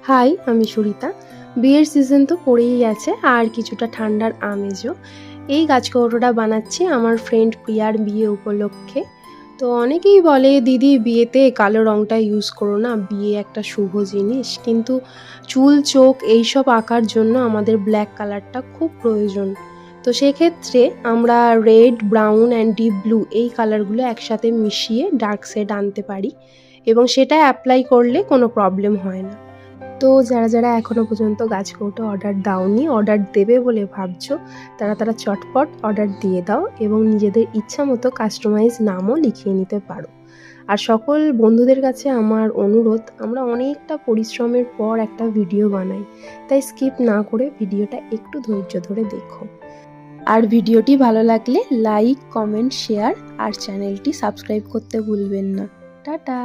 High, আমি সুরিতা। বিয়ের season তো পড়েই গেছে, আর কিছুটা ঠান্ডার আমেজও। এই গাছকৌটোটা বানাচ্ছি আমার ফ্রেন্ড প্রিয়ার বিয়ে উপলক্ষে। তো অনেকেই বলে, দিদি বিয়েতে কালো রঙটা ইউজ করো না, বিয়ে একটা শুভ জিনিস। কিন্তু চুল চোখ এইসব আঁকার জন্য আমাদের ব্ল্যাক কালারটা খুব প্রয়োজন। তো সেক্ষেত্রে আমরা red, brown and deep blue এই কালারগুলো একসাথে মিশিয়ে ডার্ক শেড আনতে পারি, এবং সেটা অ্যাপ্লাই করলে কোনো প্রবলেম হয় না। তো যারা এখনও পর্যন্ত গাছকৌটো অর্ডার দাওনি, অর্ডার দেবে বলে ভাবছো, তারা চটপট অর্ডার দিয়ে দাও এবং নিজেদের ইচ্ছা মতো কাস্টমাইজ নামও লিখিয়ে নিতে পারো। আর সকল বন্ধুদের কাছে আমার অনুরোধ, আমরা অনেকটা পরিশ্রমের পর একটা ভিডিও বানাই, তাই স্কিপ না করে ভিডিওটা একটু ধৈর্য ধরে দেখো। আর ভিডিওটি ভালো লাগলে লাইক, কমেন্ট, শেয়ার আর চ্যানেলটি সাবস্ক্রাইব করতে ভুলবেন না। টাটা।